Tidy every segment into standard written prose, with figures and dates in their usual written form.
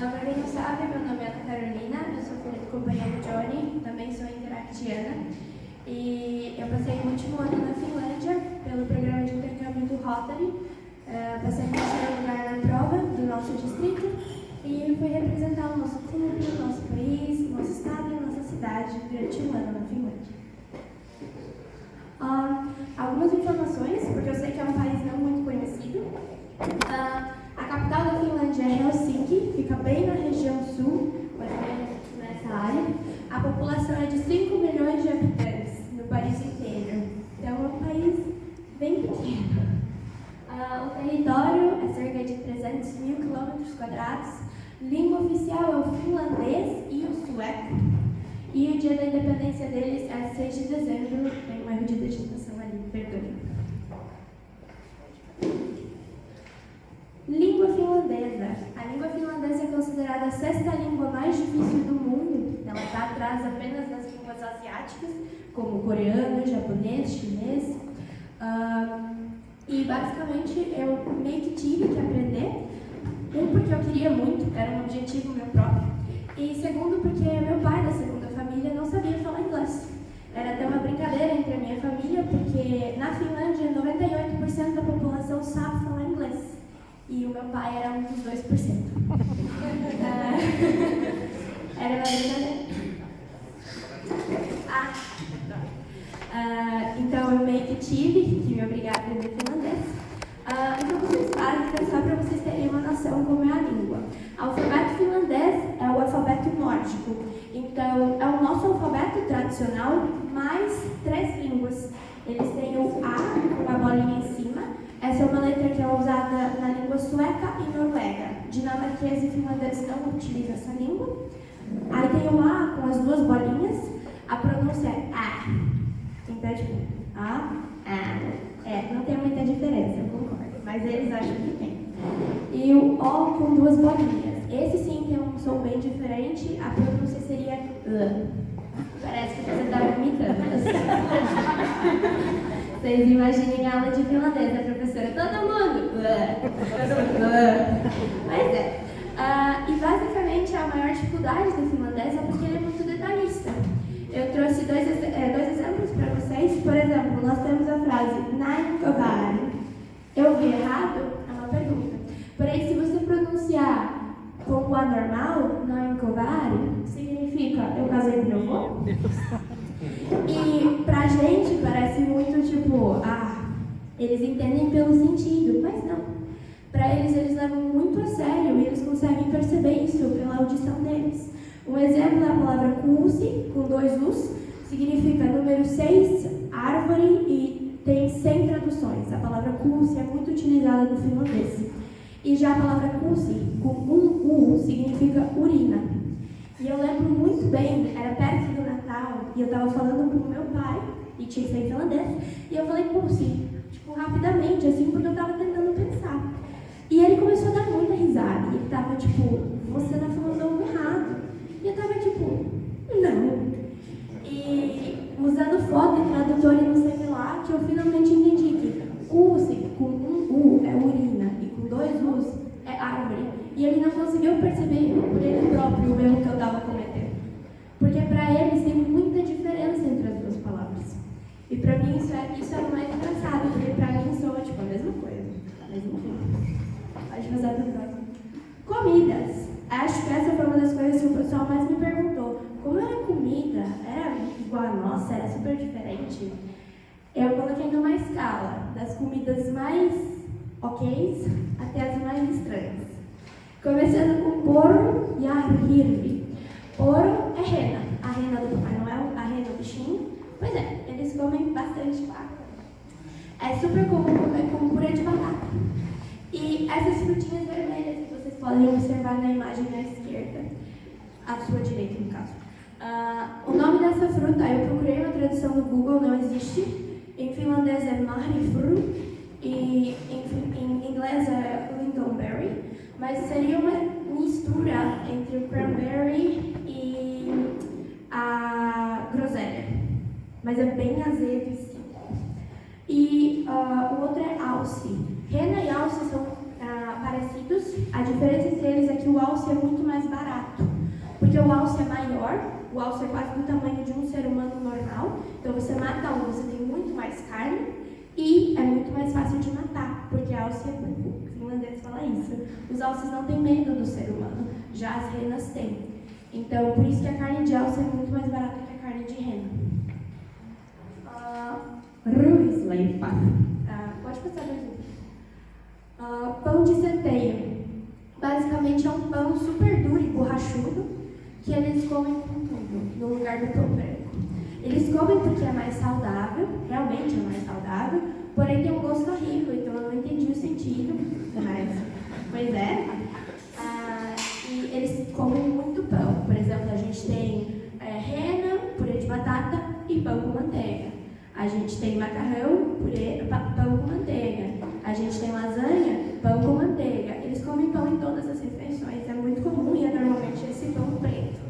Para quem não sabe, meu nome é Ana Carolina, eu sou filha do companheiro Johnny, também sou interactiana. E eu passei o último ano na Finlândia pelo programa de intercâmbio do Rotary. Passei em terceiro lugar na prova do nosso distrito e fui representar o nosso clube, o nosso país, o nosso estado e a nossa cidade durante um ano na Finlândia. Algumas informações, porque eu sei que é um país não muito conhecido. A capital da Finlândia é Helsinki, fica bem na região sul, mais ou menos nessa área. A população é de 5 milhões de habitantes no país inteiro, então é um país bem pequeno. O território é cerca de 300 mil quilômetros quadrados. Língua oficial é o finlandês e o sueco. E o dia da independência deles é 6 de dezembro, tem um erro de digitação ali, perdoe. Língua finlandesa. A língua finlandesa é considerada a 6ª língua mais difícil do mundo. Ela está atrás apenas das línguas asiáticas, como coreano, japonês, chinês. E basicamente eu meio que tive que aprender. Porque eu queria muito, era um objetivo meu próprio. E segundo, porque meu pai, da segunda família, não sabia falar inglês. Era até uma brincadeira entre a minha família, porque na Finlândia 98% da população sabe falar inglês. E o meu pai era um dos 2%. Era uma brincadeira. Então eu meio que tive que me obrigar a aprender finlandês. Informações básicas, só para vocês terem uma noção como é a língua. O alfabeto finlandês é o alfabeto nórdico. Então, é o nosso alfabeto tradicional, mais 3 línguas. Eles têm o A, com a bolinha em cima. Essa é uma letra que é usada na língua sueca e noruega. Dinamarquês e finlandês não utilizam essa língua. Aí tem o A com as 2 bolinhas. A pronúncia é A. Então, tipo, A, A. Não tem muita diferença, eu concordo. Mas eles acham que tem. E o O com 2 bolinhas. Esse sim tem um som bem diferente. A pronúncia seria Parece que você está imitando. Vocês imaginem a aula de finlandês, a professora, todo mundo. Mas e basicamente a maior dificuldade do finlandês é porque ele é muito detalhista. Eu trouxe dois exemplos para vocês. Por exemplo, nós temos a frase näin koväärin. Eu vi errado? É uma pergunta. Porém, se você pronunciar com o A normal, näin koväärin, significa eu casei com meu avô? E pra gente parece muito tipo, eles entendem pelo sentido, mas não. Pra eles levam muito a sério e eles conseguem perceber isso pela audição deles. Um exemplo é a palavra kuusi, com 2 U's, significa número 6, árvore, e tem 100 traduções. A palavra kuusi é muito utilizada no finlandês. E já a palavra kuusi, com 1 U, significa urina. E eu lembro muito bem, era perto do Natal, e eu estava falando com o meu pai, e tinha que ser em finlandês, e eu falei kuusi, tipo, rapidamente, assim, porque eu estava tentando pensar. E ele começou a dar muita risada, e ele estava tipo, você está falando algo errado. E eu estava tipo, não. E usando foto e tradutor e não sei o que lá, que eu finalmente entendi que kuusi com 1 U é urina, e com 2 U's é árvore. E ele não conseguiu perceber por ele próprio o erro que eu estava cometendo. Porque para eles tem muita diferença entre as 2 palavras. E para mim isso é o mais engraçado, porque para mim soa tipo a mesma coisa. Mas enfim, pode fazer para o próximo. Comidas. Acho que essa foi uma das coisas que o pessoal mais me perguntou. Como era a comida? Era igual a nossa? Era super diferente? Eu coloquei numa escala das comidas mais ok até as mais estranhas. Começando com porro e hirvi. Porro é rena. A rena do Papai Noel, a rena do bichinho. Pois é, eles comem bastante vaca. É super comum comer com purê de batata. E essas frutinhas vermelhas que vocês podem observar na imagem na esquerda, à sua direita no caso. O nome dessa fruta, eu procurei uma tradução no Google, não existe. Em finlandês é marifru e em inglês é lingonberry, mas seria uma mistura entre o cranberry e a groselha, mas é bem azedo e seco. E o outro é alce. Rena e alce são parecidos, a diferença entre eles é que o alce é muito mais barato. Porque o alce é maior, o alce é quase do tamanho de um ser humano normal. Então você mata um, você tem muito mais carne e é muito mais fácil de matar, porque alce é burro. Os finlandeses falam isso. Os alces não têm medo do ser humano, já as renas têm. Então, por isso que a carne de alce é muito mais barata que a carne de rena. Ruisleipa. Pode passar dois. Pão de centeio. Basicamente é um pão super duro e borrachudo que eles comem com tudo, no lugar do pão branco. Eles comem porque é mais saudável, realmente é mais saudável, porém tem um gosto horrível, então eu não entendi o sentido, mas, pois é. E eles comem muito pão. Por exemplo, a gente tem rena, purê de batata e pão com manteiga. A gente tem macarrão, pão com manteiga. A gente tem lasanha, pão com manteiga. Eles comem pão em todas as refeições. É muito comum e é normalmente esse pão preto,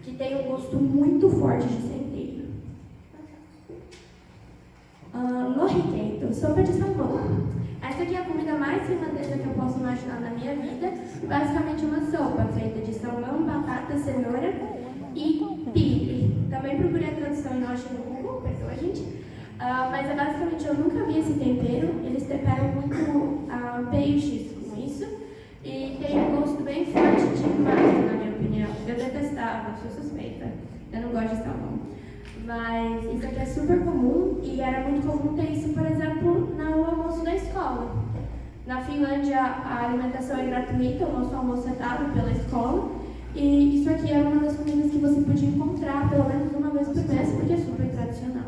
que tem um gosto muito forte de centeio. Lohikeito, sopa de salmão. Essa aqui é a comida mais finlandesa que eu posso imaginar na minha vida. Basicamente uma sopa feita de salmão, batata, cenoura e pire. Também procurei a tradução e não achei no Google, perdoa, gente. Mas é basicamente, eu nunca vi esse tempero. Eles temperam muito peixes com isso. E tem um gosto bem forte demais, na minha opinião. Eu detestava, sou suspeita. Eu não gosto de salmão. Mas isso aqui é super comum e era muito comum ter isso, por exemplo, no almoço da escola. Na Finlândia, a alimentação é gratuita, o nosso almoço é dado pela escola. E isso aqui era uma das comidas que você podia encontrar pelo menos uma vez por mês, porque é super tradicional.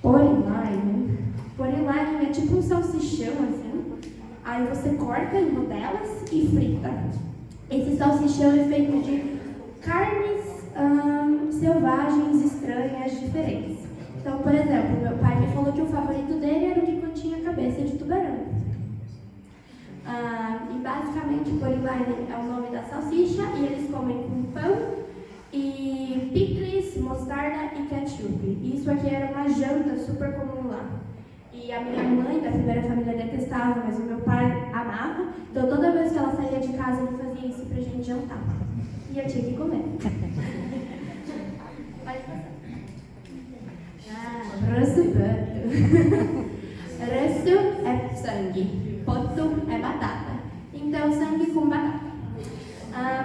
Porilainen. Porilainen é tipo um salsichão, assim. Aí você corta em rodelas e frita. Esse salsichão é feito de carnes selvagens, estranhas, diferentes. Então, por exemplo, meu pai me falou que o favorito dele era o que continha cabeça de tubarão. E basicamente, porilainen é o nome da salsicha e eles comem com pão e picles, mostarda e ketchup. Isso aqui era uma janta super comum lá. E a minha mãe, da primeira família, detestava, mas o meu pai amava. Então, toda vez que ela saía de casa, ele fazia isso pra gente jantar. E eu tinha que comer. Pode passar. Rösupöttu. Rössu é sangue, pottu é batata. Então, sangue com batata.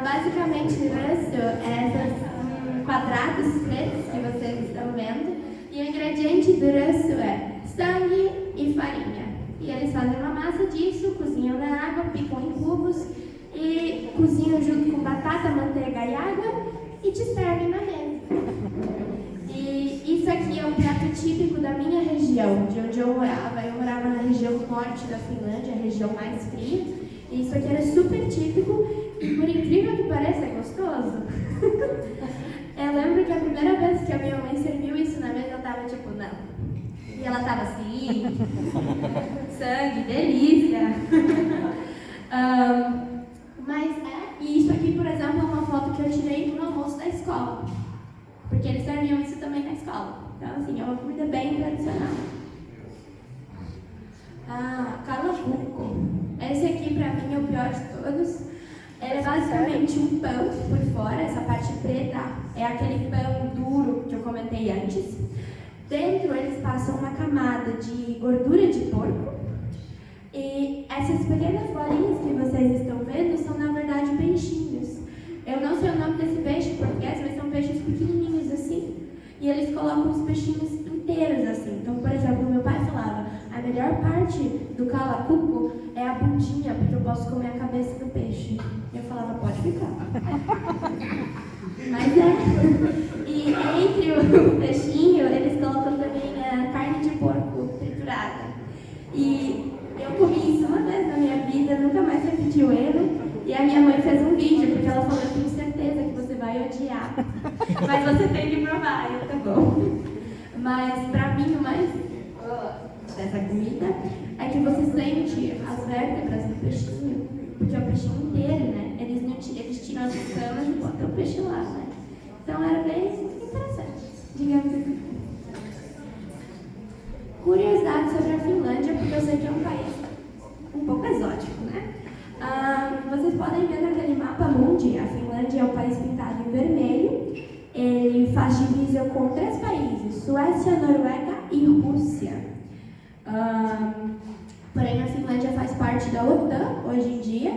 Basicamente, rössu é esses quadrados pretos que vocês estão vendo. E o ingrediente do rössu é sangue e farinha. E eles fazem uma massa disso, cozinham na água, picam em cubos e cozinham junto com batata, manteiga e água e te servem na mesa. E isso aqui é um prato típico da minha região, de onde eu morava. Eu morava na região norte da Finlândia, a região mais fria. E isso aqui era super típico e, por incrível que pareça, é gostoso. Eu lembro que a primeira vez que a minha mãe serviu isso na mesa, eu tava tipo, não. E ela tava assim, sangue, delícia. E isso aqui, por exemplo, é uma foto que eu tirei no almoço da escola. Porque eles serviam isso também na escola. Então, assim, é uma comida bem tradicional. Kalakukko. Esse aqui, pra mim, é o pior de todos. Ele é basicamente um pão por fora, essa parte preta é aquele pão duro que eu comentei antes. Dentro, eles passam uma camada de gordura de porco. E essas pequenas bolinhas que vocês estão vendo são, na verdade, peixinhos. Eu não sei o nome desse peixe em português, mas são peixes pequenininhos assim. E eles colocam os peixinhos inteiros assim. Então, por exemplo, meu pai falava, a melhor parte do kalakukko é a bundinha, porque eu posso comer a cabeça do peixe. E eu falava, pode ficar. Mas E entre o peixinho, eles colocam também a carne de porco triturada. E eu comi isso uma vez na minha vida, nunca mais repeti o erro. E a minha mãe fez um vídeo, porque ela falou, eu tenho certeza que você vai odiar. Mas você tem que provar, eu, tá bom. Mas pra mim o mais dessa comida é que você sente as vértebras do peixinho, porque é o peixinho inteiro, né? Eles tiram as escamas e botam o peixe lá, né? Então era bem interessante, digamos assim. Curiosidade sobre a Finlândia, porque eu sei que é um país um pouco exótico, né? vocês podem ver naquele mapa mundi, a Finlândia é o país pintado em vermelho. Ele faz divisa com 3 países, Suécia, Noruega e Rússia. Porém, a Finlândia faz parte da OTAN hoje em dia,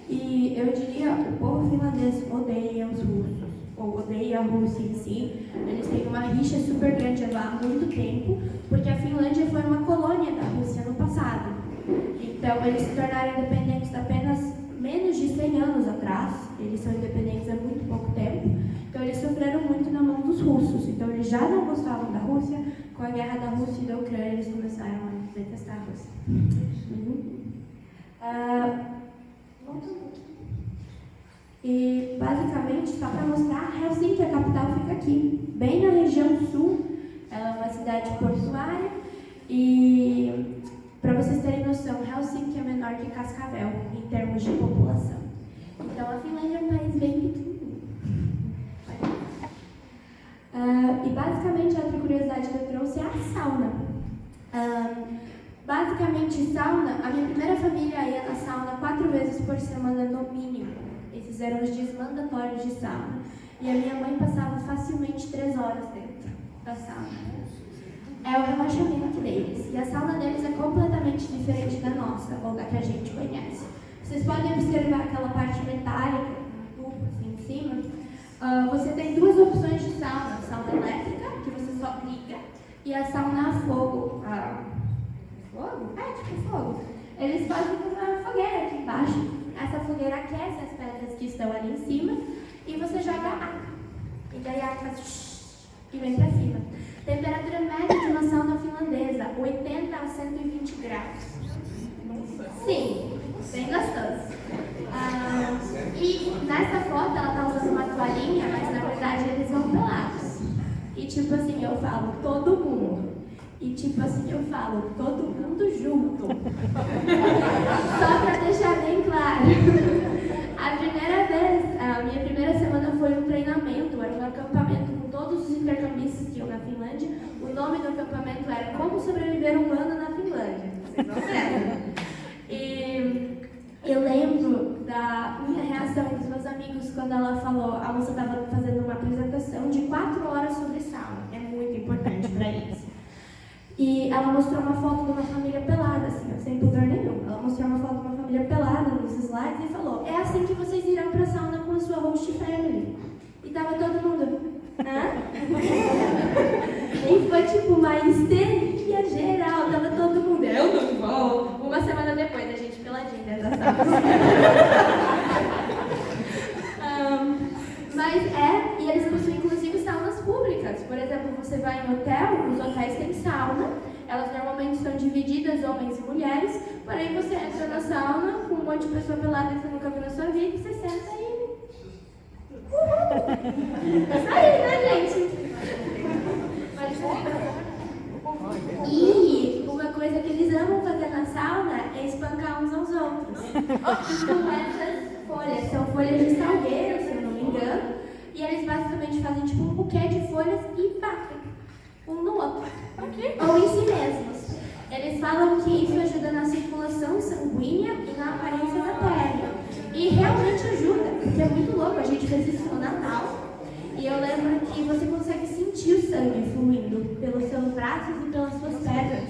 e eu diria que o povo finlandês odeia os russos, ou odeia a Rússia em si. Eles têm uma rixa super grande lá há muito tempo, porque a Finlândia foi uma colônia da Rússia no passado. Então, eles se tornaram independentes apenas menos de 100 anos atrás. Eles são independentes há muito pouco tempo. Então, eles sofreram muito na mão dos russos. Então, eles já não gostavam da Rússia. Com a guerra da Rússia e da Ucrânia, eles começaram a detestar a Rússia. Volta um pouquinho. E, basicamente, só para mostrar, Helsinki, a capital, fica aqui, bem na região sul. Ela é uma cidade portuária. E, para vocês terem noção, Helsinki é menor que Cascavel, em termos de população. Então, a Finlândia é um país bem pequenininho. E basicamente, a outra curiosidade que eu trouxe é a sauna. Basicamente, sauna, a minha primeira família ia na sauna 4 vezes por semana no mínimo. Esses eram os dias mandatórios de sauna. E a minha mãe passava facilmente 3 horas dentro da sauna. É o relaxamento deles. E a sauna deles é completamente diferente da nossa, ou da que a gente conhece. Vocês podem observar aquela parte metálica, tubo assim em cima. Você tem 2 opções de sauna. Sauna elétrica, que você só liga, e a sauna a fogo. Fogo? Tipo fogo. Eles fazem uma fogueira aqui embaixo. Essa fogueira aquece as pedras que estão ali em cima, e você joga água. E daí a água faz e vem pra cima. Temperatura média de uma sauna finlandesa, 80 a 120 graus. Sim, bem gostoso. E nessa foto ela tá usando uma toalhinha, mas na verdade eles vão pelados. E tipo assim, eu falo todo mundo. E tipo assim, eu falo todo mundo junto. Só pra deixar bem claro. A minha primeira semana foi um treinamento, era um acampamento com todos os intercambistas que iam na Finlândia. O nome do acampamento era Como Sobreviver um Ano na Finlândia. Vocês não lembram? E eu lembro da minha reação dos meus amigos quando ela falou, a moça estava fazendo uma apresentação de 4 horas sobre sauna. É muito importante para eles. E ela mostrou uma foto de uma família pelada, assim, sem pudor nenhum. Ela mostrou uma foto de uma família pelada nos slides e falou: é assim que vocês irão pra sauna com a sua host family. E tava todo mundo: hã? E foi tipo uma histeria geral, tava todo mundo: eu não vou. Uma semana depois, a gente peladinha dentro da sauna. E eles possuem inclusive saunas públicas. Por exemplo, você vai em hotel, os hotéis têm sauna, elas normalmente são divididas, homens e mulheres, porém você entra na sauna com um monte de pessoa pelada que você nunca viu na sua vida, e você senta e... Isso aí, né, gente? E uma coisa que eles amam fazer na sauna é espancar uns aos outros. Com essas folhas, são folhas de salgueiro, se eu não me engano. E eles basicamente fazem tipo um buquê de folhas e batem um no outro. Ou em si mesmos. Eles falam que isso ajuda na circulação sanguínea e na aparência da pele. E realmente ajuda, porque é muito louco. A gente fez isso no Natal. E eu lembro que você consegue sentir o sangue fluindo pelos seus braços e pelas suas pernas.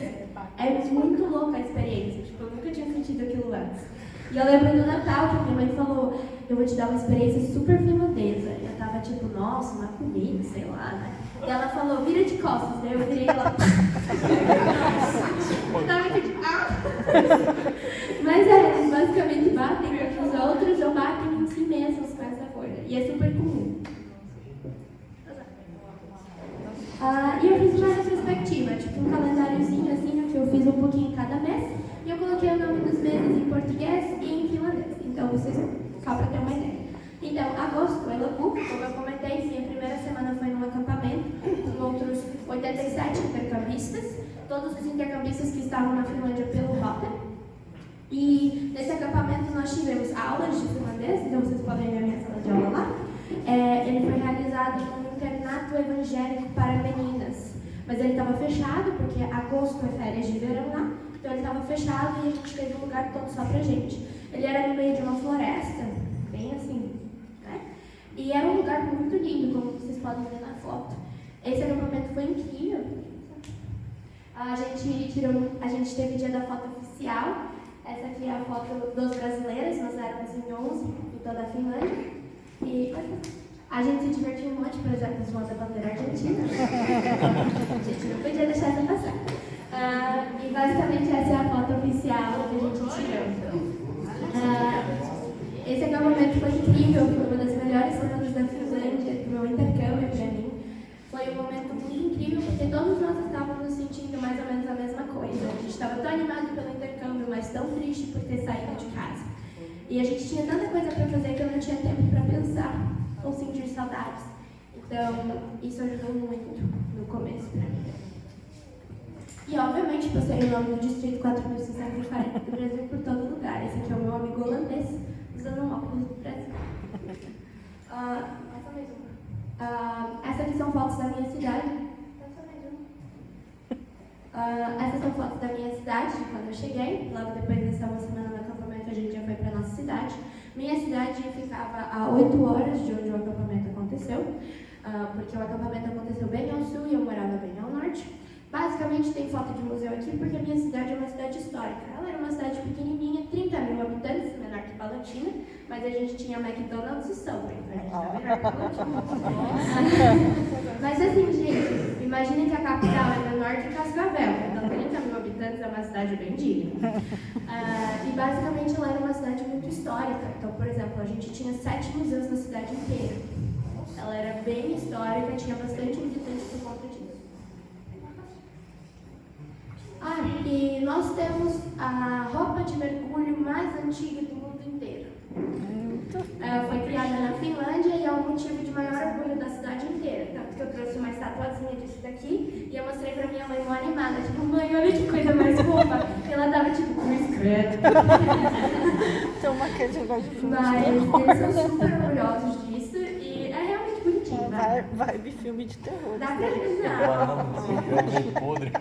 É muito louca a experiência. Tipo, eu nunca tinha sentido aquilo antes. E eu lembro do Natal que minha mãe falou: eu vou te dar uma experiência super finlandesa. E eu tava tipo, nossa, uma comida, sei lá, né? E ela falou: vira de costas. Daí eu virei ela. Eu tava tipo, Mas eles basicamente batem com os outros ou batem em si mesmos com essa folha. E é super comum. E eu fiz uma retrospectiva, tipo um calendáriozinho assim, que eu fiz um pouquinho cada mês. E eu coloquei o nome dos meses em português e em finlandês. Então, vocês, só para ter uma ideia. Então, agosto, Elabu, como eu comentei, sim, a primeira semana foi num acampamento com outros 87 intercambistas, todos os intercambistas que estavam na Finlândia pelo Rota. E nesse acampamento nós tivemos aulas de finlandês, então vocês podem ver a minha sala de aula lá. Ele foi realizado num internato evangélico para meninas, mas ele estava fechado, porque agosto é férias de verão lá. Então ele estava fechado e a gente fez um lugar todo só pra gente. Ele era no meio de uma floresta, bem assim, né? E era um lugar muito lindo, como vocês podem ver na foto. Esse acampamento foi incrível. A gente teve o dia da foto oficial. Essa aqui é a foto dos brasileiros, nós éramos em 11 em toda a Finlândia. E a gente se divertiu um monte, por exemplo, zoando a bandeira argentina. A gente não podia deixar essa passar. E basicamente essa é a foto oficial que a gente tirou. Esse acampamento foi incrível, foi uma das melhores semanas da Finlândia, do meu intercâmbio para mim. Foi um momento muito incrível, porque todos nós estávamos sentindo mais ou menos a mesma coisa. A gente estava tão animado pelo intercâmbio, mas tão triste por ter saído de casa. E a gente tinha tanta coisa para fazer que eu não tinha tempo para pensar ou sentir saudades. Então, isso ajudou muito no começo para mim. E, obviamente, postei o nome do Distrito 4640 do Brasil por todo lugar. Esse aqui é o meu amigo holandês, usando um óculos do Brasil. Essa mesmo. Essas aqui são fotos da minha cidade. Essas são fotos da minha cidade, de quando eu cheguei. Logo depois dessa uma semana no acampamento, a gente já foi para a nossa cidade. Minha cidade ficava a 8 horas de onde o acampamento aconteceu, porque o acampamento aconteceu bem ao sul e eu morava bem ao norte. Basicamente tem foto de museu aqui porque a minha cidade é uma cidade histórica. Ela era uma cidade pequenininha, 30 mil habitantes, menor que Palotina, mas a gente tinha McDonald's e Subway, então a gente era menor que Palotina. Mas assim, gente, imaginem que a capital é menor que Cascavel, então 30 mil habitantes é uma cidade bem digna. E basicamente ela era uma cidade muito histórica, então, por exemplo, a gente tinha 7 museus na cidade inteira. Ela era bem histórica, tinha bastante visitantes por conta disso. E nós temos a roupa de mergulho mais antiga do mundo inteiro. Ela foi criada na Finlândia e é um motivo de maior orgulho da cidade inteira. Tanto que eu trouxe uma estatuazinha disso daqui e eu mostrei pra minha mãe mó animada. Tipo, mãe, olha que coisa mais fofa. E ela tava tipo, cruz credo. Toma aquele negócio de filme. Mas eles são super orgulhosos disso e é realmente bonitinho, né? Vibe filme de terror. Dá pra imaginar. Podre.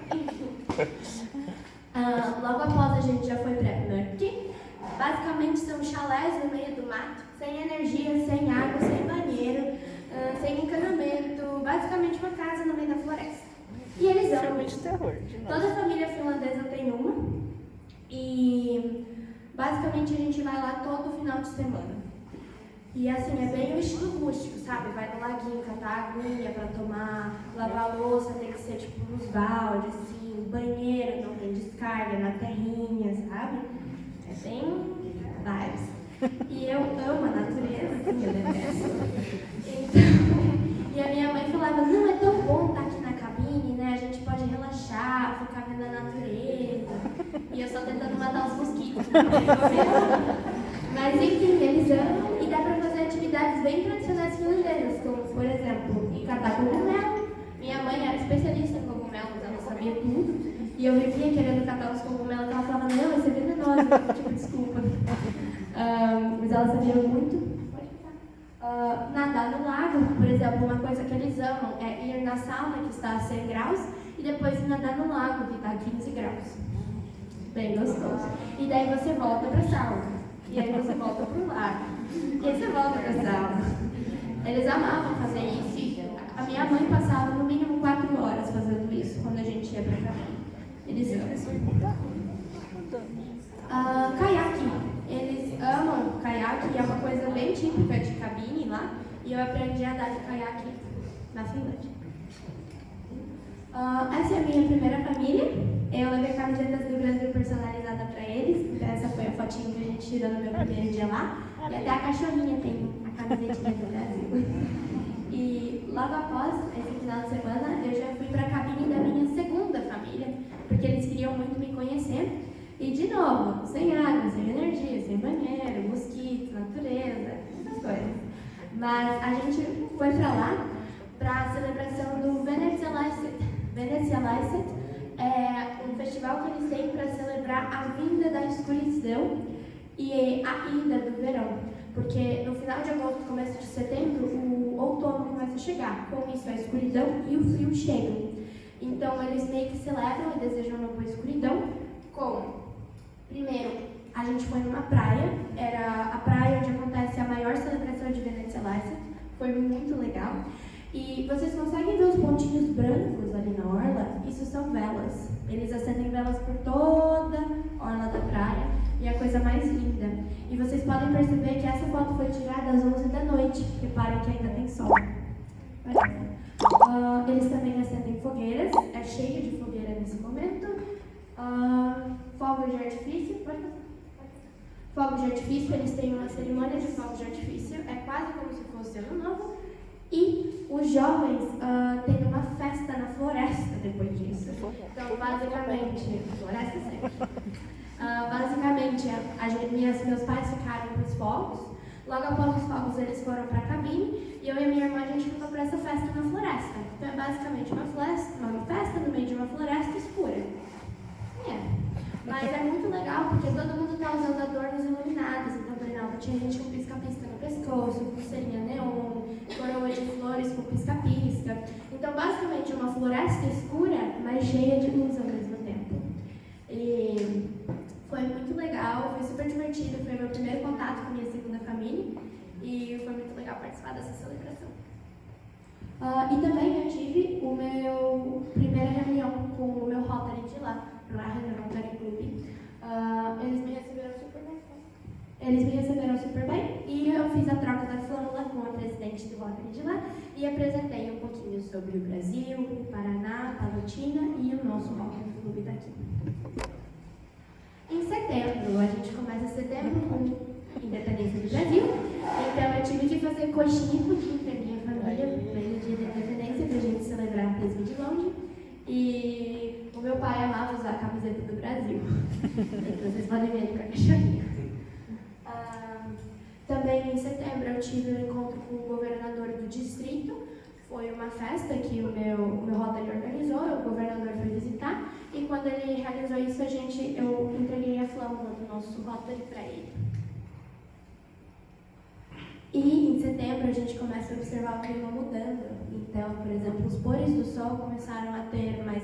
Logo após a gente já foi para Nuuk. Basicamente são chalés no meio do mato, sem energia, sem água, sem banheiro, sem encanamento, basicamente uma casa no meio da floresta. E eles amam Filme de terror, de novo. Toda a família finlandesa tem uma. E basicamente a gente vai lá todo final de semana. E assim, é bem o estilo rústico, sabe? Vai no laguinho catar aguinha pra tomar, lavar a louça, tem que ser tipo nos baldes, assim, banheiro, não tem descarga, na terrinha, sabe? É bem vibes. E eu amo a natureza, assim, eu detesto. Então, e a minha mãe falava, não, é tão bom estar aqui na cabine, né? A gente pode relaxar, ficar vendo a natureza. E eu só tentando matar os mosquitos. Mas enfim, eles amam e dá pra fazer atividades bem tradicionais finlandesas, como por exemplo, ir catar cogumelo. Minha mãe era especialista em cogumelos, ela sabia tudo. E eu vivia querendo catar os cogumelos, ela falava, não, isso é venenoso, tipo, desculpa. Mas ela sabia muito. Nadar no lago, por exemplo, uma coisa que eles amam é ir na sauna, que está a 100 graus, e depois ir nadar no lago, que está a 15 graus. Bem gostoso. E daí você volta pra sauna. E aí você volta pro lago. E aí você volta pra sauna. Eles amavam fazer isso. A minha mãe passava no mínimo 4 horas fazendo isso quando a gente ia pra cá. Eles amam. Caiaque. Eles amam caiaque e é uma coisa bem típica de cabine lá. E eu aprendi a andar de caiaque na Finlândia. Essa é a minha primeira família. Eu levei camisetas do Brasil personalizada para eles. Então essa foi a fotinha que a gente tirou no meu primeiro dia lá. E até a cachorrinha tem a camisetinha do Brasil. E logo após esse final de semana, eu já fui para a cabine da minha segunda família, porque eles queriam muito me conhecer. E de novo, sem água, sem energia, sem banheiro, mosquito, natureza, essas coisas. Mas a gente foi para lá para a celebração do Venetsialaiset. Venetsialaiset é um festival que eles têm para celebrar a vinda da escuridão e a ida do verão. Porque no final de agosto, começo de setembro, o outono começa a chegar. Com isso, a escuridão e o frio chegam. Então, eles meio que celebram e desejam uma boa escuridão com, primeiro, a gente foi numa praia, era a praia onde acontece a maior celebração de Venezia License, foi muito legal. E vocês conseguem ver os pontinhos brancos ali na orla? Isso são velas. Eles acendem velas por toda a orla da praia e é a coisa mais linda. E vocês podem perceber que essa foto foi tirada às 11 da noite. Reparem que ainda tem sol. Eles também acendem fogueiras, é cheio de fogueira nesse momento. Fogos de artifício, fogos de artifício, eles têm uma cerimônia de fogos de artifício, é quase como se fosse ano novo. E os jovens têm uma festa na floresta depois disso. Então, basicamente, floresta sempre. Basicamente, meus pais ficaram com os fogos. Logo após os fogos, eles foram para a cabine e eu e a minha irmã, a gente ficou para essa festa na floresta. Então, é basicamente uma festa no meio de uma floresta escura. Mas é muito legal porque todo mundo está usando adornos iluminados. Então, por exemplo, tinha gente com pisca-pisca no pescoço, pulseirinha neon, coroa de flores com pisca-pisca. Então, basicamente, é uma floresta escura, mas cheia de luz ao mesmo tempo. E foi muito legal, foi super divertido, foi meu primeiro contato com a minha segunda família e foi muito legal participar dessa celebração. E também eu tive o meu primeira reunião com o meu Rotary de lá, na Rotary Club. Eles me receberam super bem e eu fiz a troca da flâmula com a presidente do Rotary de lá e apresentei um pouquinho sobre o Brasil, o Paraná, a Palotina e o nosso Rotary Club daqui. Em setembro, a gente começa setembro com Independência do Brasil, então eu tive que fazer coxinha entre a minha família no dia da Independência para a gente celebrar mesmo de longe. E o meu pai amava usar a camiseta do Brasil, então vocês podem ver ele com a cachorrinha. Também em setembro eu tive um encontro com o governador do distrito. Foi uma festa que o meu Rotary organizou, o governador foi visitar, e quando ele realizou isso, eu entreguei a flâmula do nosso Rotary para ele. E em setembro a gente começa a observar o clima mudando. Então, por exemplo, os pôres do sol começaram a ter mais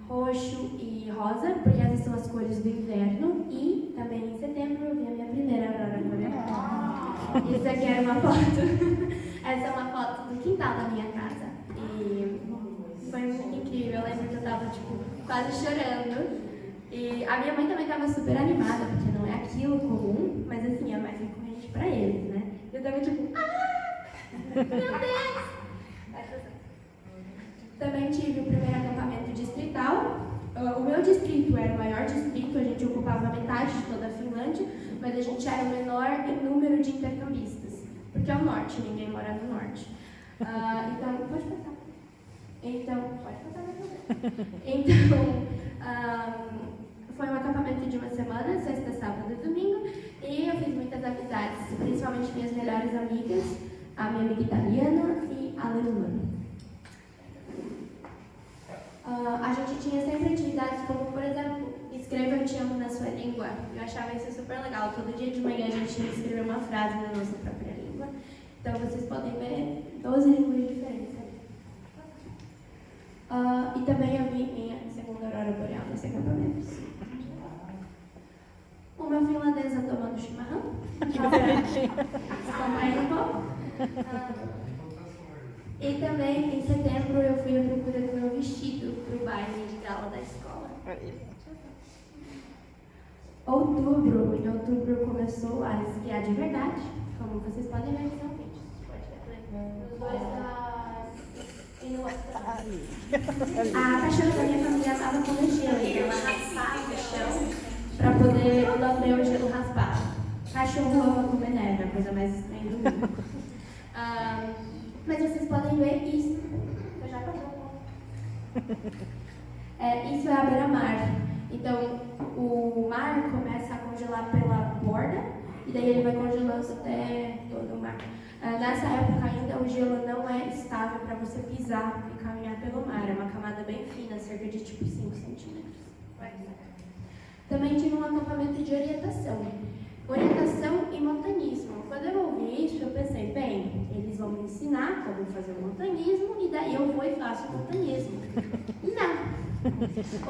roxo e rosa, porque essas são as cores do inverno. E também em setembro eu vi a minha primeira aurora boreal. Isso aqui era uma foto. Essa é uma foto do quintal da minha casa. E foi muito incrível. Eu lembro que eu estava quase chorando. E a minha mãe também estava super animada, porque não é aquilo comum, mas assim, é mais recorrente para eles, né? Eu estava meu Deus! Também tive o primeiro acampamento distrital. O meu distrito era o maior distrito, a gente ocupava metade de toda a Finlândia, mas a gente era o menor em número de intercambistas, porque é o norte, ninguém mora no norte. Então, pode passar. Foi um acampamento de uma semana, sexta, sábado e domingo, e eu fiz muitas amizades, principalmente minhas melhores amigas, a minha amiga italiana e a alemã. A gente tinha sempre atividades como, por exemplo, escreva eu te amo na sua língua. Eu achava isso super legal. Todo dia de manhã a gente tinha que escrever uma frase na nossa própria língua. Então vocês podem ver 12 línguas diferentes. E também eu vi minha segunda aurora boreal nesse acampamento. Uma finlandesa tomando chimarrão. Descontraindo um pouco. E também, em setembro, eu fui à procura do meu vestido para o baile de gala da escola. Em outubro começou a esquiar de verdade, como vocês podem ver aqui no vídeo. Os dois a cachorra da minha família estava com gelo, então ela raspava o chão para poder lamber o gelo raspado. Cachorro ama comer neve, a coisa mais estranha do mundo. Mas vocês podem ver isso. Eu já passou. Isso é a beira-mar. Então, o mar começa a congelar pela borda e daí ele vai congelando até todo o mar. Nessa época ainda o gelo não é estável para você pisar e caminhar pelo mar. É uma camada bem fina, cerca de 5 centímetros. Também tive um acampamento de orientação e montanismo. Quando eu ouvi isso, eu pensei, bem, eles vão me ensinar vamos fazer o montanhismo e daí eu vou e faço o montanhismo. Não.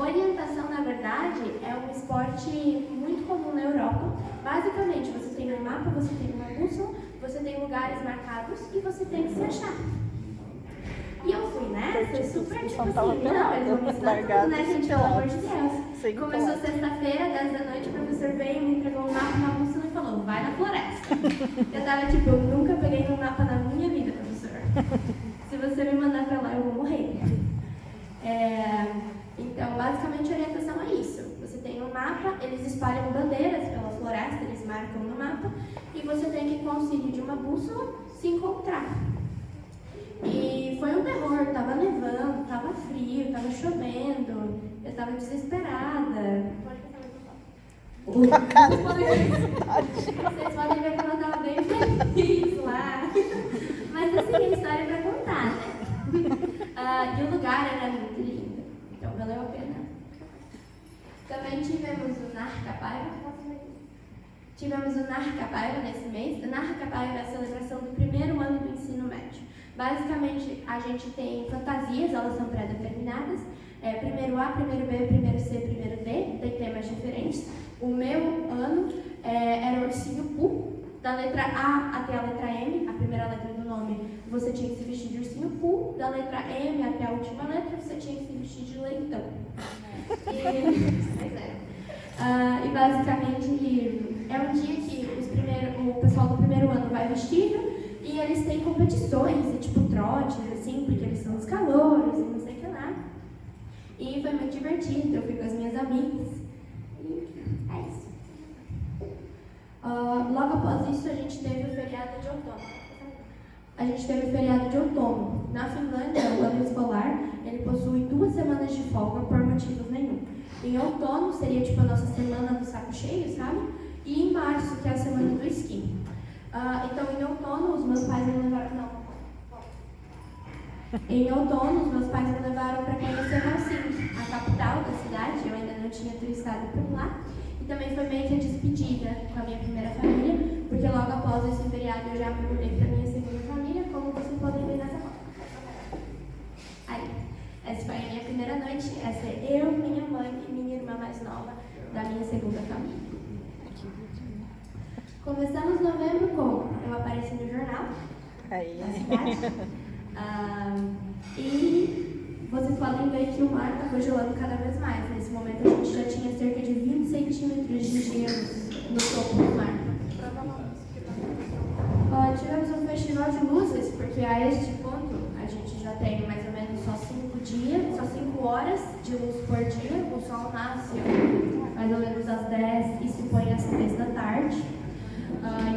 Orientação, na verdade, é um esporte muito comum na Europa. Basicamente, você tem um mapa, você tem uma bússola, você tem lugares marcados e você tem que se achar. E eu fui nessa, super tipo assim, não, eles vão me ensinar tudo, né, gente, pelo amor de Deus. Começou sexta-feira, 10 da noite, o professor veio, me entregou um mapa, uma bússola e falou, vai na floresta. Eu tava tipo, eu nunca peguei um mapa na minha vida, professor. Se você me mandar pra lá, eu vou morrer. Então, basicamente, a orientação é isso. Você tem um mapa, eles espalham bandeiras pela floresta, eles marcam no mapa, e você tem que, com o auxílio de uma bússola, se encontrar. E foi um terror, tava nevando, tava frio, tava chovendo, eu tava desesperada. Vocês podem ver como eu tava bem feliz lá. Mas assim, a história é pra contar, né? E o lugar era muito lindo, então valeu a pena. Também tivemos o Narca-Paiva nesse mês. O Narca-Paiva é a celebração do primeiro ano do ensino médio. Basicamente, a gente tem fantasias, elas são pré-determinadas. Primeiro A, primeiro B, primeiro C, primeiro D, tem temas diferentes. O meu ano era o ursinho Pooh, da letra A até a letra M, a primeira letra do nome, você tinha que se vestir de ursinho Pooh, da letra M até a última letra, você tinha que se vestir de leitão. E basicamente é um dia que o pessoal do primeiro ano vai vestido e eles têm competições, tipo trotes, assim, porque eles são os calouros e não sei o que lá. E foi muito divertido, eu fui com as minhas amigas. E é isso. Logo após isso, a gente teve o feriado de outono. Na Finlândia, o ano escolar, ele possui 2 semanas de folga por motivos nenhum. Em outono, seria tipo a nossa semana do saco cheio, sabe? E em março, que é a semana do esqui. Então, em outono, os meus pais me levaram... para conhecer Helsinki, a capital da cidade. Eu ainda não tinha turistado por lá. E também foi meio que a despedida com a minha primeira família, porque logo após esse feriado eu já me mudei para a minha segunda família, como vocês podem ver nessa foto. Aí, essa foi a minha primeira noite. Essa é eu, minha mãe e minha irmã mais nova da minha segunda família. Começamos novembro com eu apareci no jornal da cidade. E vocês podem ver que o mar está congelando cada vez mais. Nesse momento a gente já tinha cerca de 20 centímetros de gelo no topo do mar. Tivemos um festival de luzes, porque a este ponto a gente já tem mais ou menos só 5 horas de luz por dia. O sol nasce mais ou menos às 10 e se põe às 3 da tarde.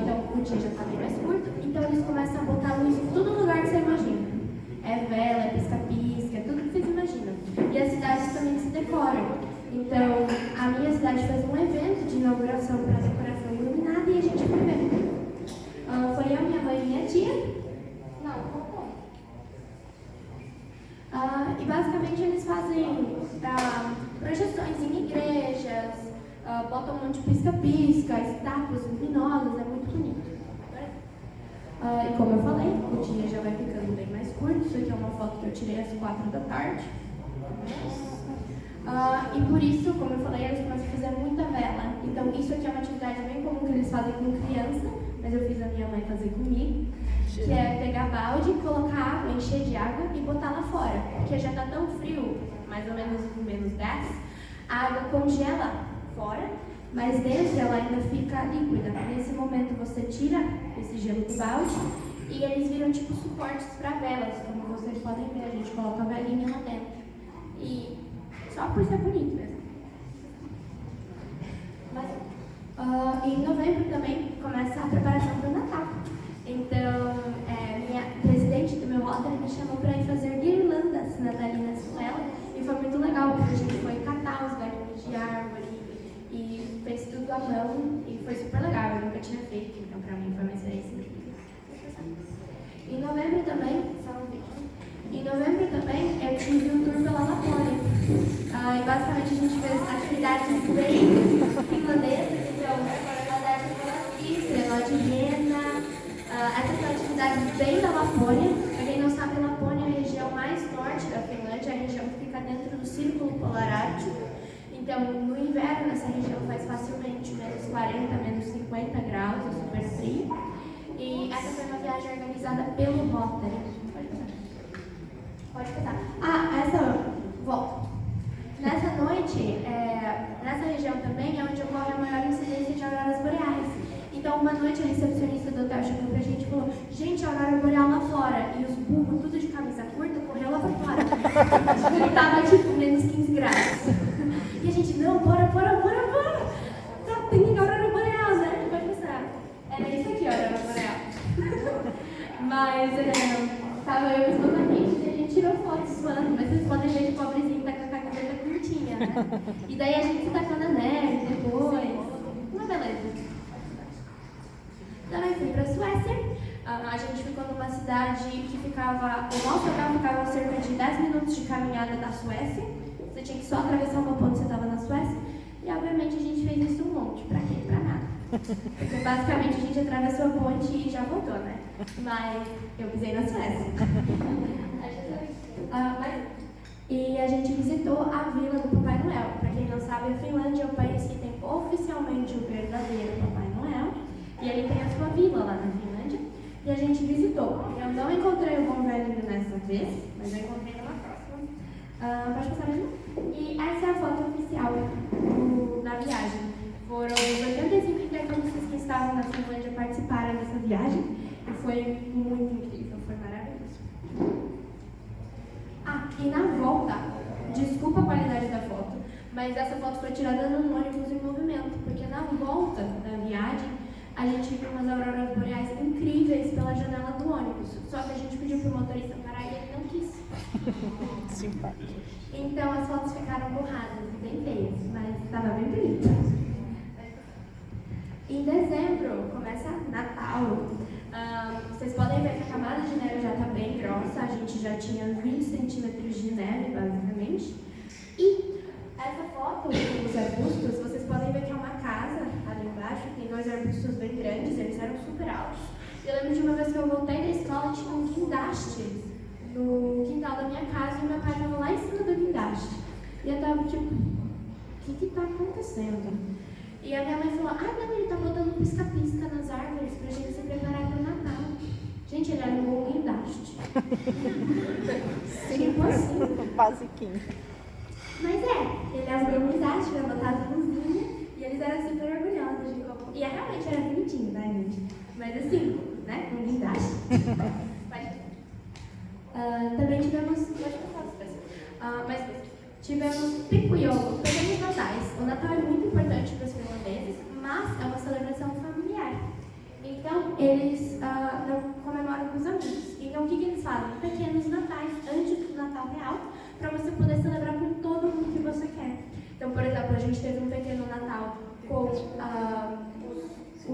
Então o dia já está bem mais curto. Então eles começam a botar luz em todo lugar que você imagina. É vela, é pisca-pisca, é tudo que vocês imaginam. E as cidades também se decoram. Então, a minha cidade fez um evento de inauguração para a decoração iluminada e a gente foi ver. Foi eu, minha mãe e minha tia. E basicamente eles fazem projeções em igrejas, botam um monte de pisca-pisca, estátuas luminosas, é muito bonito. E como eu falei, o dia já vai ficando bem mais curto. Isso aqui é uma foto que eu tirei às 4 da tarde. E por isso, como eu falei, eles começam a fazer muita vela. Então isso aqui é uma atividade bem comum que eles fazem com criança, mas eu fiz a minha mãe fazer comigo, que é pegar balde, colocar água, encher de água e botar lá fora. Porque já está tão frio, mais ou menos com menos 10, a água congela fora, mas dentro ela ainda fica líquida. Nesse momento você tira esse gelo do balde e eles viram tipo suportes para velas, como vocês podem ver, a gente coloca a velinha lá dentro. E só por ser bonito mesmo. Mas, em novembro também começa a preparação para o Natal. Então, minha presidente do meu Rotary me chamou para ir fazer guirlandas natalinas com ela. E foi muito legal, porque a gente foi catar os galhinhos de árvore e fez tudo à mão. E foi super legal, eu nunca tinha feito, então para mim foi uma experiência incrível. Em novembro também, eu tive um tour pela Lapônia. E basicamente a gente fez atividades bem finlandesas, então andar pela Pista, trenó de rena. Essas são atividades bem da Lapônia. Para quem dentro do Círculo Polar Ártico. Então, no inverno, nessa região faz facilmente menos 40, menos 50 graus, é super frio. E essa foi uma viagem organizada pelo Rotary. Pode passar. Volta. Nessa noite, nessa região também é onde ocorre a maior incidência de auroras boreais. Então, uma noite a recepcionista do hotel chegou pra gente e falou: gente, a aurora boreal lá fora. E os burros, tudo de camisa curta, correu lá pra fora. E tava tipo menos 15 graus. E a gente, não, bora. Tá, tem aurora boreal, né? Pode passar. Era isso aqui, a aurora boreal. Mas, tava eu e os meus amigos e a gente tirou fotos suando. Mas vocês podem ver que o pobrezinho tá com a camiseta curtinha, né? E daí a gente se tacou na neve depois. Uma beleza. Também fui para a Suécia. A gente ficou numa cidade que ficava... O nosso hotel ficava a cerca de 10 minutos de caminhada da Suécia. Você tinha que só atravessar uma ponte, você estava na Suécia. E, obviamente, a gente fez isso um monte. Pra quê? Pra nada. Porque, basicamente, a gente atravessou a ponte e já voltou, né? Mas eu pisei na Suécia. E a gente visitou a vila do Papai Noel. Para quem não sabe, a Finlândia é o país que tem oficialmente o verdadeiro Papai Noel. E ele tem a sua vila lá na Finlândia. E a gente visitou. Eu não encontrei o bom velho dessa vez, mas eu encontrei numa próxima. Pode passar mesmo? E essa é a foto oficial da viagem. Foram os 85 intercambistas que estavam na Finlândia participaram dessa viagem. E foi muito incrível, foi maravilhoso. E na volta, desculpa a qualidade da foto, mas essa foto foi tirada num ônibus em movimento, porque na volta da viagem, a gente viu umas auroras boreais incríveis pela janela do ônibus. Só que a gente pediu pro motorista parar e ele não quis. Simpático. Então as fotos ficaram borradas, bem feias, mas estava bem bonito. Em dezembro começa Natal. Vocês podem ver que a camada de neve já está bem grossa. A gente já tinha 20 centímetros de neve, basicamente. E essa foto dos arbustos, vocês podem ver que é uma casa ali embaixo, tem 2 arbustos bem grandes, eles eram super altos. Eu lembro de uma vez que eu voltei da escola, tinha um guindaste no quintal da minha casa e meu pai estava lá em cima do guindaste. E eu estava tipo, o que está acontecendo? E a minha mãe falou, não, ele está botando pisca-pisca nas árvores pra gente se preparar para o Natal. Gente, ele alugou um guindaste. Tipo assim. Basiquinho. Mas ele abriu um guindaste para botar as luzinhas e eles eram super orgulhosos de como... E realmente era bonitinho, tá, gente? Mas assim, né, um guindaste. Também tivemos... Pode passar, mas tivemos picuiolo, pequenos natais. O Natal é muito importante para os finlandeses, mas é uma celebração familiar. Então, eles não comemoram com os amigos. Então, o que eles fazem? Pequenos natais antes do Natal real, para você poder celebrar com todo mundo que você quer. Então, por exemplo, a gente teve um pequeno Natal com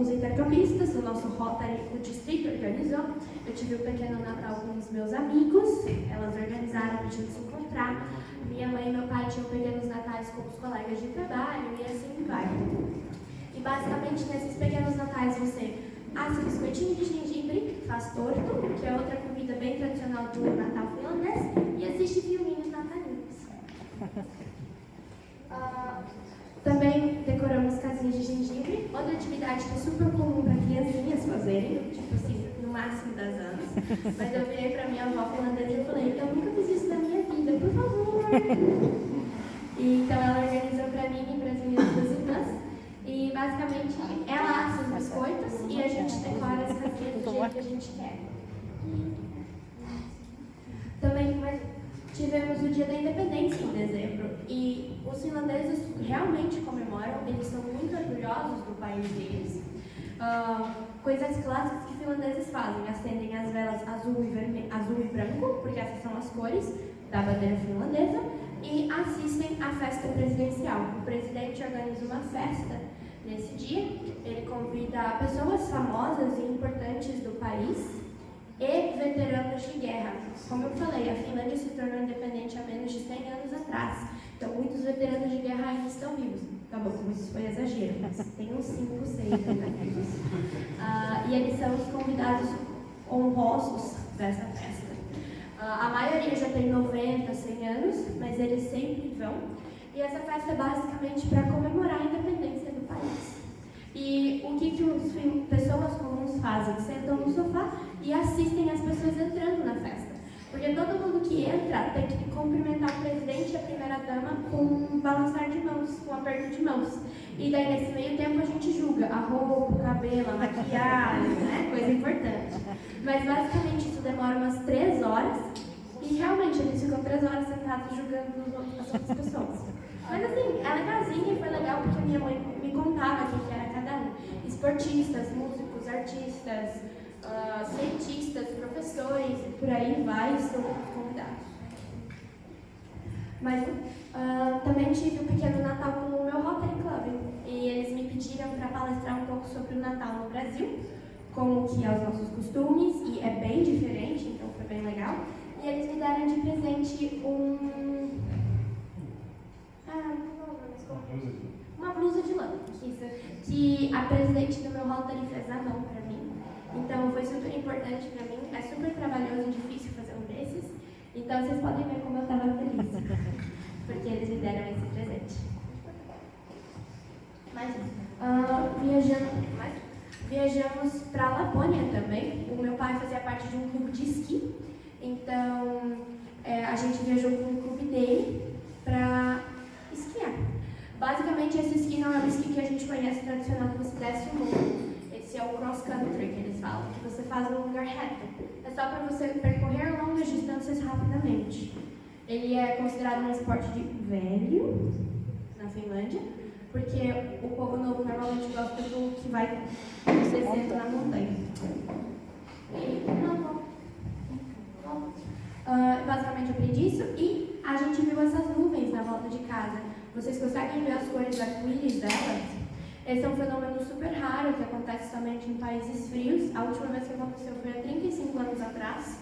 os intercambistas, o nosso Rotary, o distrito organizou. Eu tive um pequeno Natal com os meus amigos, elas organizaram para a gente se encontrar. Minha mãe e meu pai tinham pequenos natais com os colegas de trabalho e assim vai. E basicamente nesses pequenos natais você assa biscoitinho de gengibre, faz torto, que é outra comida bem tradicional do Natal finlandês, e assiste filminhos natalinos. Também decoramos casinhas de gengibre, outra atividade que é super comum para criancinhas fazerem, tipo assim, no máximo 10 anos. Mas eu virei para minha avó finlandesa e falei, eu nunca fiz isso na minha vida, por favor. E então ela organizou para mim e para as minhas 2 irmãs. E basicamente ela assa os biscoitos e a gente decora as casinhas do jeito que a gente quer. Também tivemos o Dia da Independência em dezembro. E os finlandeses realmente comemoram, eles são muito orgulhosos do país deles. Coisas clássicas que finlandeses fazem: acendem as velas azul e branco, porque essas são as cores da bandeira finlandesa, e assistem à festa presidencial. O presidente organiza uma festa nesse dia, ele convida pessoas famosas e importantes do país e veteranos de guerra. Como eu falei, a Finlândia se tornou independente há menos de 100 anos atrás, então muitos veteranos de guerra ainda estão vivos. Tá bom, isso foi exagero, mas tem uns 5, 6 ainda vivos. E eles são os convidados honrosos dessa festa. A maioria já tem 90, 100 anos, mas eles sempre vão. E essa festa é basicamente para comemorar a independência do país. E o que pessoas comuns fazem? Sentam no sofá e assistem as pessoas entrando na festa. Porque todo mundo que entra tem que cumprimentar o presidente e a primeira-dama com um balançar de mãos, com um aperto de mãos. E daí, nesse meio tempo, a gente julga a roupa, o cabelo, a maquiagem, né? Coisa importante. Mas, basicamente, isso demora umas 3 horas. E, realmente, eles ficam 3 horas sentados julgando as outras pessoas. Mas, assim, é legalzinho e foi legal porque a minha mãe me contava quem que era cada um. Esportistas, músicos, artistas, cientistas, professores, por aí vai, são convidados. Mas também tive um pequeno Natal com o meu Rotary Club. E eles me pediram para palestrar um pouco sobre o Natal no Brasil, como que é os nossos costumes, e é bem diferente, então foi bem legal. E eles me deram de presente uma blusa de lã, que a presidente do meu Rotary fez à mão para mim. Então foi super importante para mim, é super trabalhoso e difícil fazer um desses. Então vocês podem ver como eu estava feliz, porque eles me deram esse presente. Mas viajamos para a Lapônia também. O meu pai fazia parte de um clube de esqui, então a gente viajou com o clube dele para esquiar. Basicamente esse esqui não é o esqui que a gente conhece tradicional, que você desce o morro. Esse é o cross country que eles falam, que você faz num lugar reto. É só para você percorrer longas distâncias rapidamente. Ele é considerado um esporte de velho na Finlândia, porque o povo novo normalmente gosta do que vai descendo na montanha. Basicamente aprendi isso e a gente viu essas nuvens na volta de casa. Vocês conseguem ver as cores arco-íris delas? Esse é um fenômeno super raro que acontece somente em países frios. A última vez que aconteceu foi há 35 anos atrás.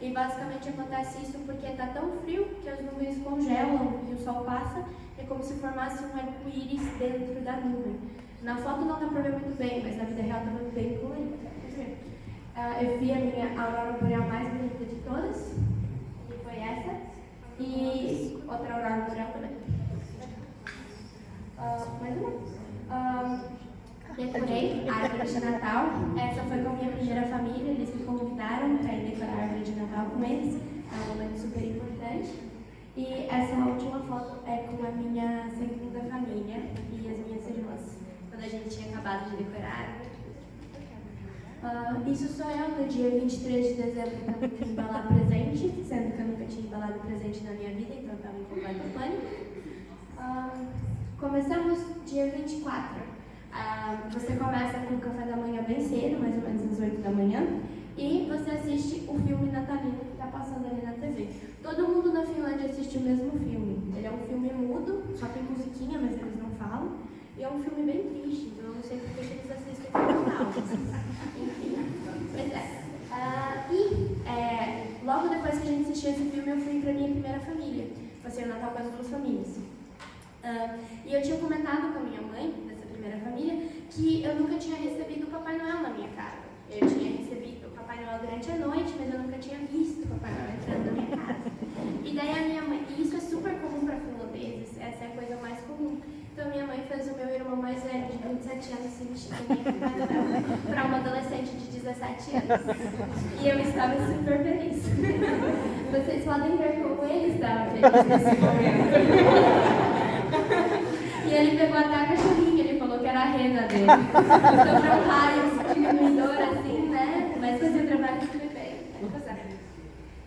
E basicamente acontece isso porque está tão frio que as nuvens congelam e o sol passa. É como se formasse um arco-íris dentro da nuvem. Na foto não dá para ver muito bem, mas na vida real está bem colorido. Eu vi a minha aurora boreal mais bonita de todas, que foi essa. E outra aurora boreal também. Mais uma. Decorei a árvore de Natal. Essa foi com a minha primeira família. Eles me convidaram para ir decorar a árvore de Natal com eles. É um momento super importante. E essa última foto é com a minha segunda família e as minhas irmãs, quando a gente tinha acabado de decorar a árvore. Isso sou eu no dia 23 de dezembro, para embalar presente, sendo que eu nunca tinha embalado presente na minha vida, então estava em completo pânico. Começamos dia 24. Você começa com o café da manhã bem cedo, mais ou menos às 8 da manhã, e você assiste o filme natalino que está passando ali na TV. Todo mundo na Finlândia assiste o mesmo filme. Ele é um filme mudo, só tem musiquinha, mas eles não falam. E é um filme bem triste, então eu não sei porque eles assistem no Natal. Enfim, pois é. Logo depois que a gente assistiu esse filme, eu fui para minha primeira família. Passei o Natal com as 2 famílias. E eu tinha comentado com a minha mãe, dessa primeira família, que eu nunca tinha recebido o Papai Noel na minha casa. Eu tinha recebido o Papai Noel durante a noite, mas eu nunca tinha visto o Papai Noel entrando na minha casa. E daí a minha mãe, e isso é super comum para finlandeses, essa é a coisa mais comum. Então minha mãe fez o meu irmão mais velho, de 27 anos, se vestir também para uma adolescente de 17 anos. E eu estava super feliz. Vocês podem ver como ele estava feliz nesse momento. E ele pegou até a cachorrinha, ele falou que era a rena dele. Então foi um raio diminuidor assim, né? Mas fazia o trabalho super bem.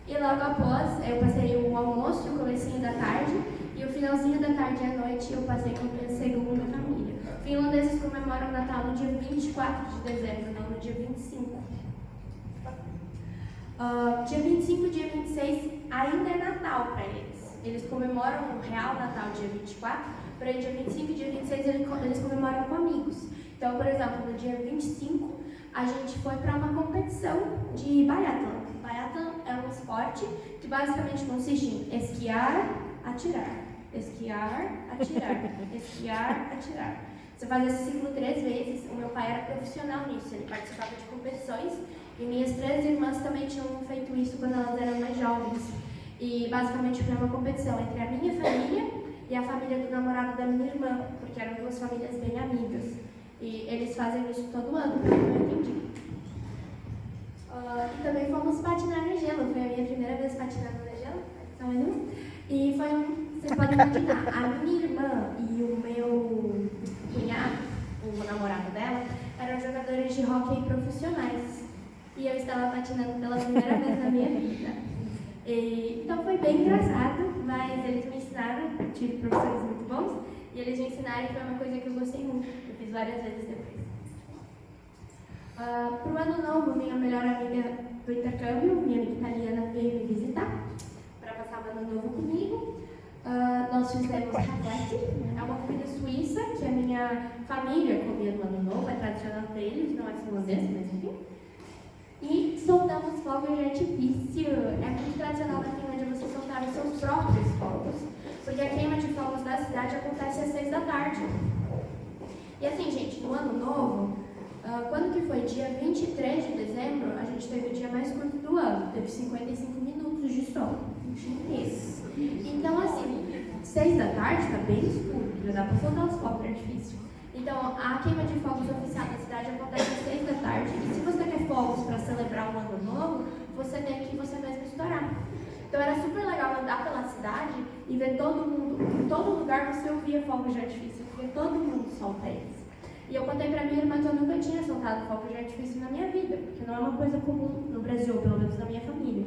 E logo após, eu passei o almoço, o comecinho da tarde, e o finalzinho da tarde e à noite eu passei com a minha segunda família. Finlandeses comemoram o Natal no dia 24 de dezembro, não no dia 25. Dia 25 e dia 26 ainda é Natal para eles. Eles comemoram o real Natal dia 24, porém dia 25 e dia 26 eles comemoram com amigos. Então, por exemplo, no dia 25 a gente foi para uma competição de biatlon. Biatlon é um esporte que basicamente consiste em esquiar, atirar, esquiar, atirar, esquiar, atirar. Você faz esse ciclo 3 vezes. O meu pai era profissional nisso, ele participava de competições. E minhas 3 irmãs também tinham feito isso quando elas eram mais jovens. E basicamente foi uma competição entre a minha família e a família do namorado da minha irmã, porque eram 2 famílias bem amigas. E eles fazem isso todo ano, pelo que eu entendi. E também fomos patinar no gelo. Foi a minha primeira vez patinando no gelo. Só mais uma. E foi vocês podem imaginar, a minha irmã e o meu cunhado, o namorado dela, eram jogadores de hóquei profissionais. E eu estava patinando pela primeira vez na minha vida. Então foi bem engraçado, mas eles me ensinaram, tive professores muito bons, e eles me ensinaram e foi uma coisa que eu gostei muito. Eu fiz várias vezes depois. Para o ano novo, minha melhor amiga do intercâmbio, minha amiga italiana, veio me visitar para passar o ano novo comigo. Nós fizemos raclette, é uma comida suíça que a minha família comia no ano novo, é tradicional para eles, não é finlandês, mas enfim. E soltamos fogos de artifício. É muito tradicional na Finlândia você soltar os seus próprios fogos, porque a queima de fogos da cidade acontece às 6 da tarde. E assim, gente, no ano novo, quando que foi? Dia 23 de dezembro, a gente teve o dia mais curto do ano, teve 55 minutos de sol. Isso. Então, assim, 6 da tarde está bem escuro, já dá para soltar os fogos de artifício. Então, a queima de fogos oficial da cidade acontece às 6 da tarde. E se você quer fogos para celebrar o ano novo, você tem que você mesmo estourar. Então, era super legal andar pela cidade e ver todo mundo, em todo lugar você ouvia fogos de artifício, porque todo mundo solta eles. E eu contei para minha irmã que eu nunca tinha soltado fogos de artifício na minha vida, porque não é uma coisa comum no Brasil, pelo menos na minha família.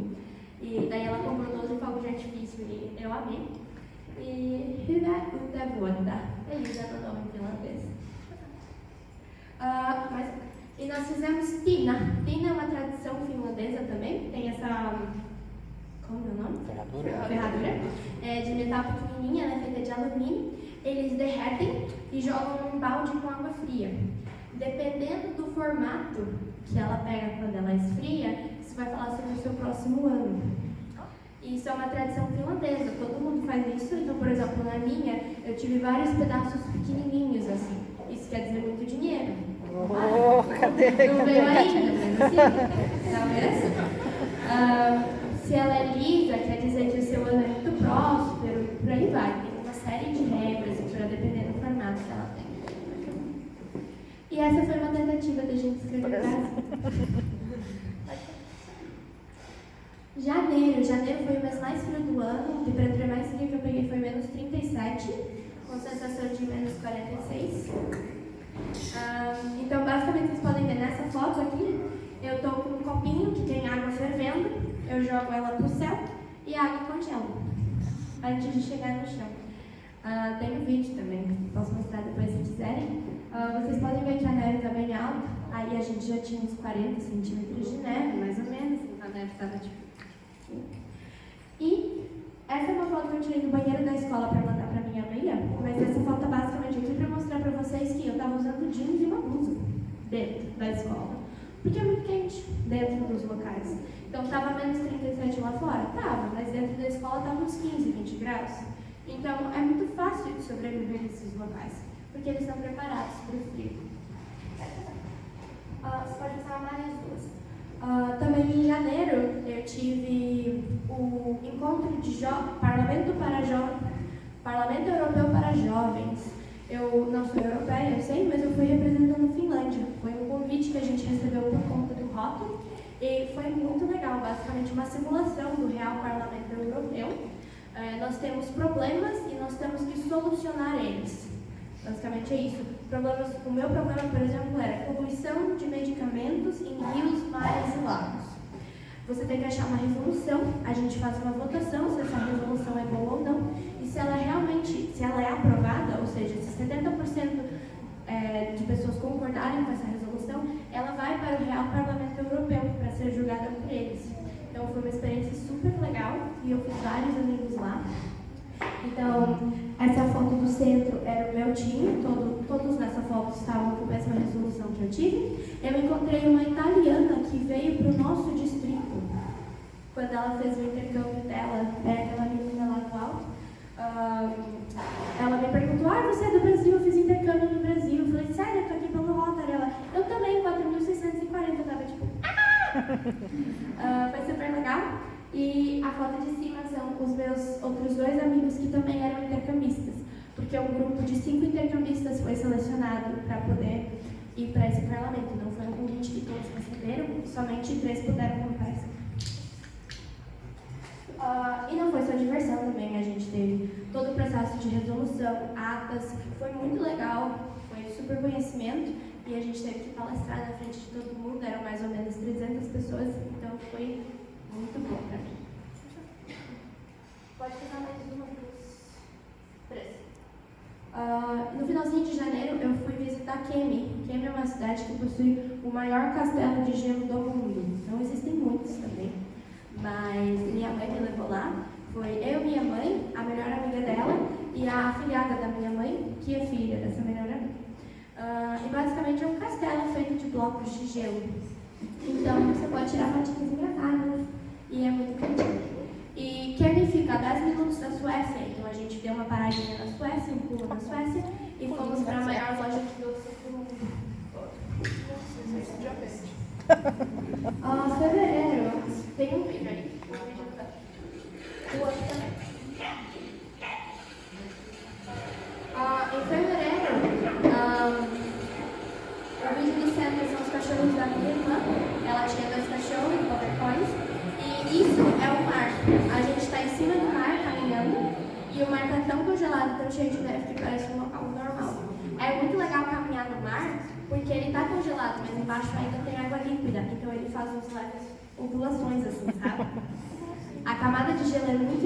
E daí ela comprou 12 fogos de artifício e eu amei. E hyvä uutta vuotta. Feliz ano novo em finlandês. E nós fizemos tina. Tina é uma tradição finlandesa também. Tem essa... Como é o nome? Ferradura. De metal pequenininha, né, feita de alumínio. Eles derretem e jogam num balde com água fria. Dependendo do formato que ela pega quando ela esfria, isso vai falar sobre o seu próximo ano. Isso é uma tradição finlandesa, todo mundo faz isso. Então, por exemplo, na minha, eu tive vários pedaços pequenininhos assim. Isso quer dizer muito dinheiro. Cadê? Não veio ainda, mas sim. Talvez. Se ela é lisa, quer dizer que o seu ano é muito próspero, e por aí vai. Tem uma série de regras para depender do formato que ela tem. E essa foi uma tentativa da gente escrever casa. Janeiro foi o mês mais frio do ano. A temperatura mais fria que eu peguei foi menos 37, com sensação de menos 46. Então, basicamente, vocês podem ver nessa foto aqui, eu estou com um copinho que tem água fervendo, eu jogo ela para o céu e a água congela, antes de chegar no chão. Tem um vídeo também, posso mostrar depois se quiserem. Vocês podem ver que a neve está bem alta, aí a gente já tinha uns 40 centímetros de neve, mais ou menos, então a neve estava tipo... E essa é uma foto que eu tirei do banheiro da escola para mandar para minha amiga, mas essa foto é basicamente aqui para mostrar para vocês que eu estava usando jeans e uma blusa dentro da escola, porque é muito quente dentro dos locais. Então estava menos 37 lá fora? Estava, mas dentro da escola estava uns 15, 20 graus. Então é muito fácil de sobreviver nesses locais, porque eles estão preparados para o frio. Você pode usar mais duas. Também em janeiro eu tive o encontro de Parlamento Europeu para Jovens. Eu não sou europeia, eu sei, mas eu fui representando a Finlândia. Foi um convite que a gente recebeu por conta do rótulo e foi muito legal, basicamente uma simulação do real Parlamento Europeu. Nós temos problemas e nós temos que solucionar eles. Basicamente é isso. O meu problema, por exemplo, era poluição de medicamentos em rios, mares e lagos. Você tem que achar uma resolução, a gente faz uma votação se essa resolução é boa ou não, e se ela é aprovada, ou seja, se 70% de pessoas concordarem com essa resolução, ela vai para o Real Parlamento Europeu para ser julgada por eles. Então foi uma experiência super legal e eu fiz vários amigos lá. Então, essa foto do centro era o meu time, todos nessa foto estavam com a mesma resolução que eu tive. Eu encontrei uma italiana que veio para o nosso distrito, quando ela fez o intercâmbio dela, aquela menina lá no alto. Ela me perguntou, você é do Brasil? Eu fiz intercâmbio no Brasil. Foi super legal. E a foto de cima são os meus outros 2 amigos que também eram intercambistas, porque um grupo de 5 intercambistas foi selecionado para poder ir para esse parlamento. Não foi um convite que todos receberam, somente 3 puderam comparecer. E não foi só diversão também, a gente teve todo o processo de resolução, atas, foi muito legal, foi super conhecimento e a gente teve que palestrar na frente de todo mundo, eram mais ou menos 300 pessoas, então foi muito bom para mim. Pode pegar mais uma dos 3. No finalzinho de janeiro eu fui visitar Kemi. Kemi é uma cidade que possui o maior castelo de gelo do mundo. Não existem muitos também, mas minha mãe me levou lá. Foi eu, minha mãe, a melhor amiga dela e a afilhada da minha mãe, que é filha dessa melhor amiga. E basicamente é um castelo feito de blocos de gelo. Então você pode tirar fotinhas engraçadas e é muito bonitinho. E Kemi fica a 10 minutos da Suécia, então a gente deu uma paradinha na Suécia, um pulo na Suécia e fomos para a maior loja de doces do mundo. Fevereiro, tem um vídeo aí. O outro também. Em fevereiro, o vídeo do centro são os cachorros da minha irmã. Ela tinha 2 cachorros, border-collies, e isso é o mar. A gente está em cima do mar caminhando e o mar está tão congelado, tão cheio de neve que parece um local normal. É muito legal caminhar no mar porque ele está congelado, mas embaixo ainda tem água líquida, então ele faz uns leves ondulações assim, sabe? A camada de gelo é muito